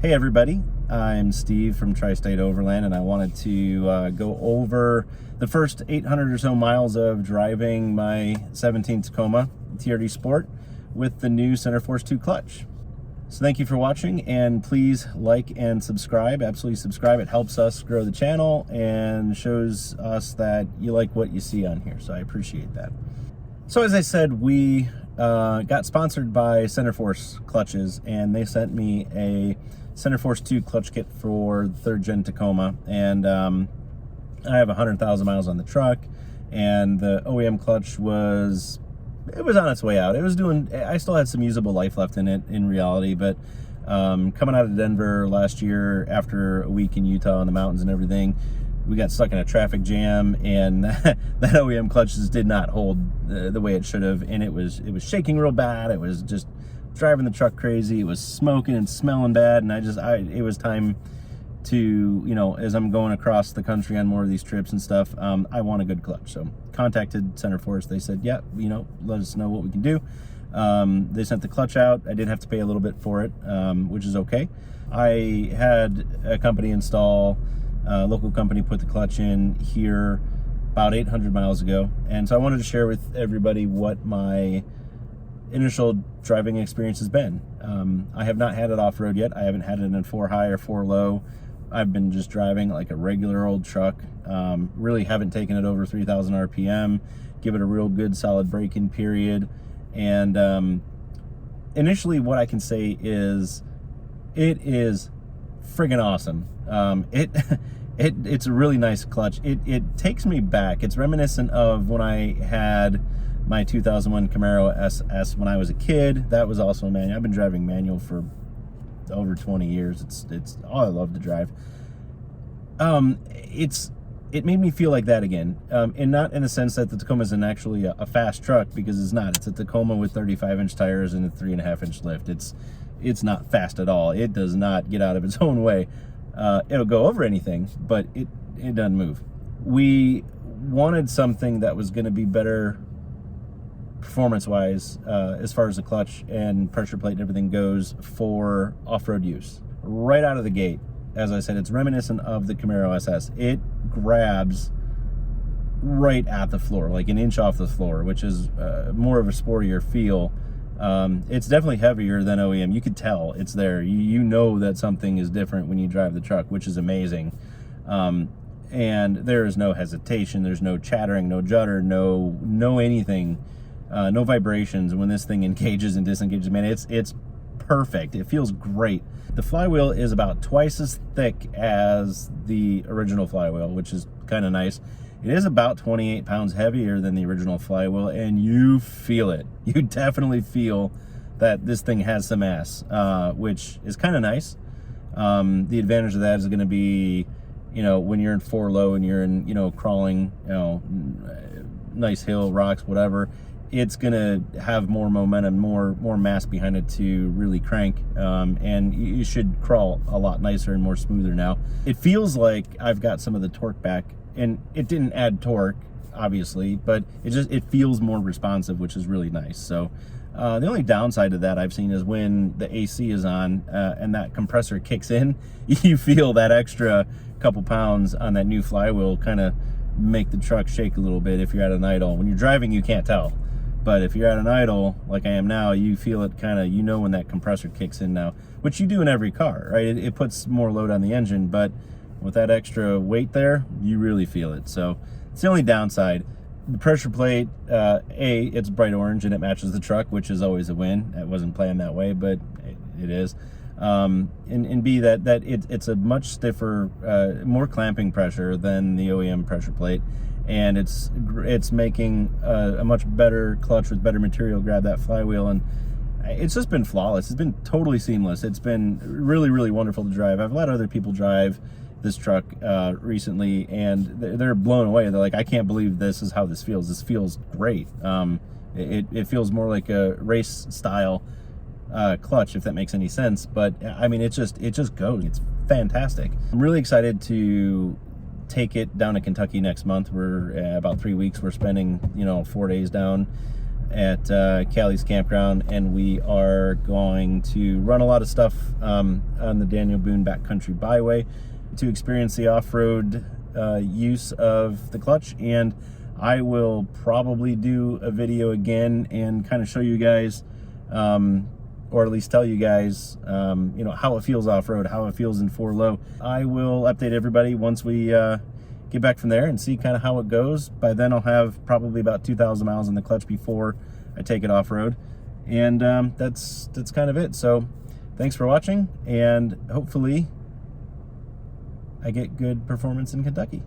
Hey everybody, I'm Steve from Tri-State Overland, and I wanted to go over the first 800 or so miles of driving my 17 Tacoma TRD Sport with the new Centerforce II Clutch. So thank you for watching, and please like and subscribe. Absolutely subscribe. It helps us grow the channel and shows us that you like what you see on here, so I appreciate that. So as I said, we got sponsored by Centerforce Clutches, and they sent me a Centerforce II Clutch Kit for the 3rd Gen Tacoma, and I have 100,000 miles on the truck, and the OEM clutch was on its way out. I still had some usable life left in it in reality, but coming out of Denver last year after a week in Utah in the mountains and everything, we got stuck in a traffic jam, and that OEM clutch just did not hold the way it should have, and it was shaking real bad. It was just driving the truck crazy. It was smoking and smelling bad, and it was time to, as I'm going across the country on more of these trips and stuff, I want a good clutch. So contacted Centerforce. They said, yeah, let us know what we can do. They sent the clutch out. I did have to pay a little bit for it, which is okay. I had a company install, a local company put the clutch in here about 800 miles ago, and so I wanted to share with everybody what my initial driving experience has been. I have not had it off-road yet. I haven't had it in 4 high or 4 low. I've been just driving like a regular old truck. Really haven't taken it over 3,000 RPM, give it a real good solid braking period. And initially what I can say is it is friggin' awesome. It's a really nice clutch. It takes me back. It's reminiscent of when I had my 2001 Camaro SS when I was a kid. That was also a manual. I've been driving manual for over 20 years. It's all I love to drive. It made me feel like that again, and not in the sense that the Tacoma isn't actually a fast truck, because it's not. It's a Tacoma with 35-inch tires and a 3.5-inch lift. It's not fast at all. It does not get out of its own way. It'll go over anything, but it doesn't move. We wanted something that was going to be better performance-wise, as far as the clutch and pressure plate and everything goes, for off-road use. Right out of the gate, as I said, it's reminiscent of the Camaro SS. It grabs right at the floor, like an inch off the floor, which is more of a sportier feel. It's definitely heavier than OEM. You could tell it's there. You know that something is different when you drive the truck, which is amazing. And there is no hesitation. There's no chattering, no judder, no anything. No vibrations when this thing engages and disengages. Man, it's perfect. It feels great. The flywheel is about twice as thick as the original flywheel, which is kind of nice. It is about 28 pounds heavier than the original flywheel, and you feel it. You definitely feel that this thing has some ass, which is kind of nice. The advantage of that is going to be, when you're in 4 low and you're in, crawling, nice hill, rocks, whatever, it's gonna have more momentum, more mass behind it to really crank, and you should crawl a lot nicer and more smoother now. It feels like I've got some of the torque back, and it didn't add torque, obviously, but it feels more responsive, which is really nice. So the only downside to that I've seen is when the AC is on and that compressor kicks in, you feel that extra couple pounds on that new flywheel kind of make the truck shake a little bit if you're at an idle. When you're driving, you can't tell. But if you're at an idle, like I am now, you feel it kind of, when that compressor kicks in now, which you do in every car, right? It puts more load on the engine, but with that extra weight there, you really feel it. So it's the only downside. The pressure plate, it's bright orange and it matches the truck, which is always a win. It wasn't planned that way, but it is. And B, that it's a much stiffer, more clamping pressure than the OEM pressure plate. And it's making a much better clutch with better material grab that flywheel, and it's just been flawless. It's been totally seamless. It's been really, really wonderful to drive. I've let other people drive this truck recently, and they're blown away. They're like, I can't believe this is how this feels. This feels great. It feels more like a race style clutch, if that makes any sense. But I mean, it just goes. It's fantastic. I'm really excited to take it down to Kentucky next month. We're about 3 weeks. We're spending 4 days down at Callie's campground, and we are going to run a lot of stuff on the Daniel Boone Backcountry Byway to experience the off-road use of the clutch. And I will probably do a video again and kind of show you guys, or at least tell you guys, you know, how it feels off-road, how it feels in 4-low. I will update everybody once we get back from there and see kind of how it goes. By then I'll have probably about 2,000 miles in the clutch before I take it off-road. And that's kind of it. So thanks for watching, and hopefully I get good performance in Kentucky.